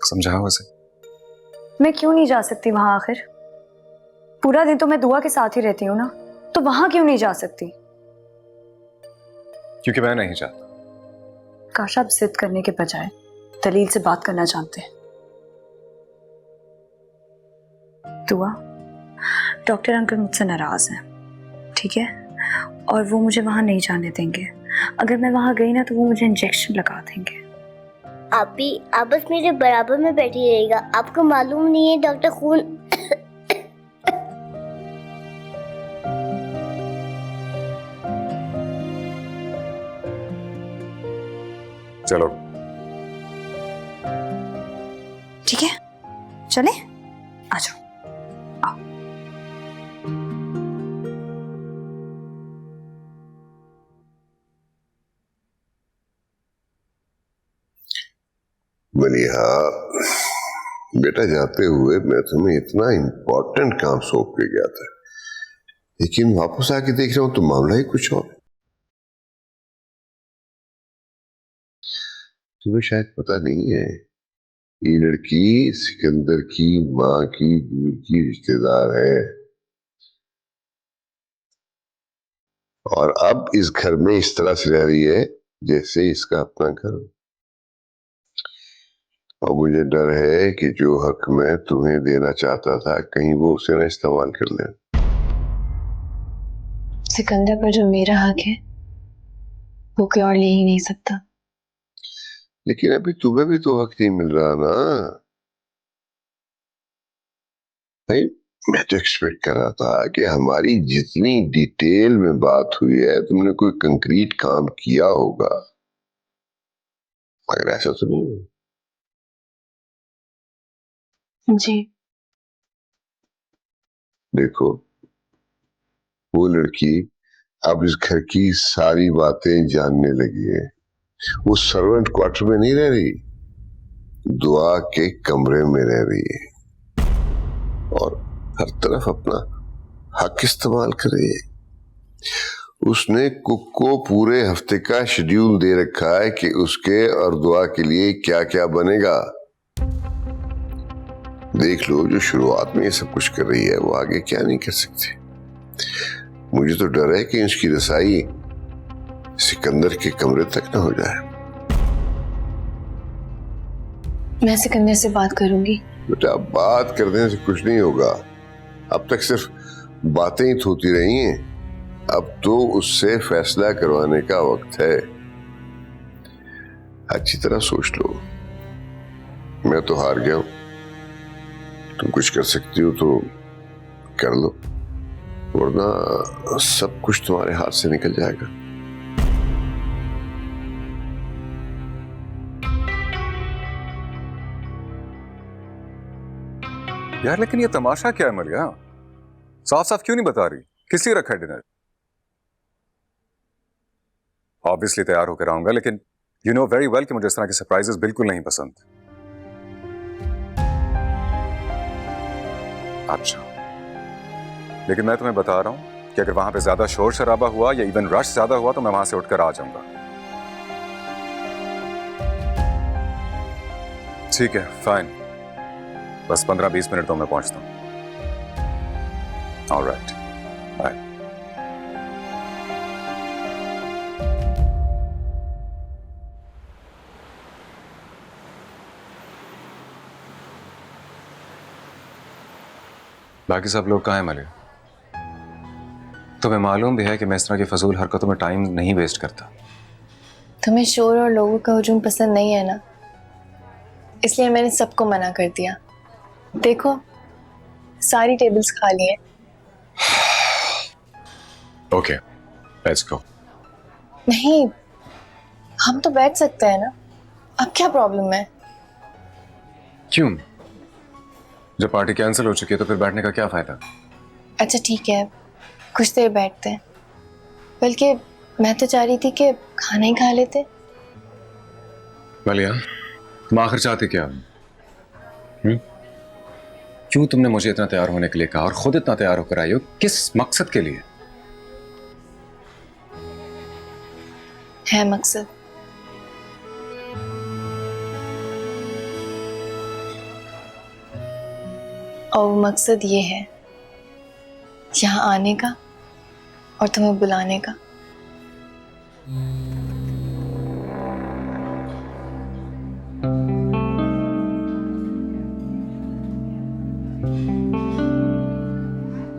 समझाओ उसे। मैं क्यों नहीं जा सकती वहां? आखिर पूरा दिन तो मैं दुआ के साथ ही रहती हूँ ना, तो वहां क्यों नहीं जा सकती? क्योंकि मैं नहीं चाहता। काश आप जिद करने के बजाय दलील से बात करना जानते हैं। दुआ, डॉक्टर अंकल मुझसे नाराज हैं, ठीक है? और वो मुझे वहां नहीं जाने देंगे। अगर मैं वहां गई ना तो वो मुझे इंजेक्शन लगा देंगे। आप बस मेरे बराबर में बैठी रहिएगा। आपको मालूम नहीं है डॉक्टर खून चलो ठीक है, चले, आ जाओ। मलिहा, बेटा जाते हुए मैं तुम्हें इतना इम्पोर्टेंट काम सौंप के गया था, लेकिन वापस आके देख रहा हूं तो मामला ही कुछ और। तुम्हें शायद पता नहीं है, ये लड़की सिकंदर की माँ की दूर की रिश्तेदार है, और अब इस घर में इस तरह से रह रही है जैसे इसका अपना घर हो। और मुझे डर है कि जो हक मैं तुम्हें देना चाहता था कहीं वो उसे ना इस्तेमाल कर ले। सिकंदर पर जो मेरा हक है वो कोई और ले ही नहीं सकता। लेकिन अभी तुम्हें भी तो हक नहीं मिल रहा ना। भाई, मैं तो एक्सपेक्ट कर रहा था कि हमारी जितनी डिटेल में बात हुई है तुमने कोई कंक्रीट काम किया होगा, मगर ऐसा तो नहीं है। जी देखो, वो लड़की अब इस घर की सारी बातें जानने लगी है। वो सर्वेंट क्वार्टर में नहीं रह रही, दुआ के कमरे में रह रही है, और हर तरफ अपना हक इस्तेमाल कर रही है। उसने कुक को पूरे हफ्ते का शेड्यूल दे रखा है कि उसके और दुआ के लिए क्या क्या बनेगा। देख लो, जो शुरुआत में ये सब कुछ कर रही है वो आगे क्या नहीं कर सकती। मुझे तो डर है कि इसकी रसाई सिकंदर के कमरे तक न हो जाए। मैं सिकंदर से बात करूंगी। बेटा, बात करने से कुछ नहीं होगा। अब तक सिर्फ बातें ही होती रही हैं, अब तो उससे फैसला करवाने का वक्त है। अच्छी तरह सोच लो। मैं तो हार गया हूं, तुम कुछ कर सकती हो तो कर लो, वरना सब कुछ तुम्हारे हाथ से निकल जाएगा। यार, लेकिन ये तमाशा क्या है मलिया? साफ साफ क्यों नहीं बता रही? किस लिए रखा है डिनर? ऑब्वियसली तैयार होकर आऊंगा, लेकिन यू नो वेरी वेल कि मुझे इस तरह के सरप्राइजेस बिल्कुल नहीं पसंद। अच्छा, लेकिन मैं तुम्हें बता रहा हूं कि अगर वहां पे ज्यादा शोर शराबा हुआ या इवन रश ज्यादा हुआ तो मैं वहां से उठकर आ जाऊंगा। ठीक है, फाइन, बस 15-20 मिनट तो मैं पहुंचता हूं। Alright, bye. बाकी सब लोग कहाँ हैं मलिया? तुम्हें मालूम भी है कि मैं इस तरह की फजूल हरकतों में टाइम नहीं वेस्ट करता। तुम्हें शोर और लोगों का हुजूम पसंद नहीं है ना, इसलिए मैंने सबको मना कर दिया। देखो, सारी टेबल्स खाली हैं। Okay, let's go. नहीं, हम तो बैठ सकते हैं ना, अब क्या प्रॉब्लम है? क्यों? जब पार्टी कैंसिल हो चुकी है तो फिर बैठने का क्या फायदा? अच्छा ठीक है, कुछ देर बैठते हैं। बल्कि मैं तो चाह रही थी कि खाना ही खा लेते। मलिया, तुम आखिर चाहते क्या? क्यों तुमने मुझे इतना तैयार होने के लिए कहा और खुद इतना तैयार होकर आई हो? किस मकसद के लिए? है मकसद। और वो मकसद ये है यहाँ आने का और तुम्हें बुलाने का।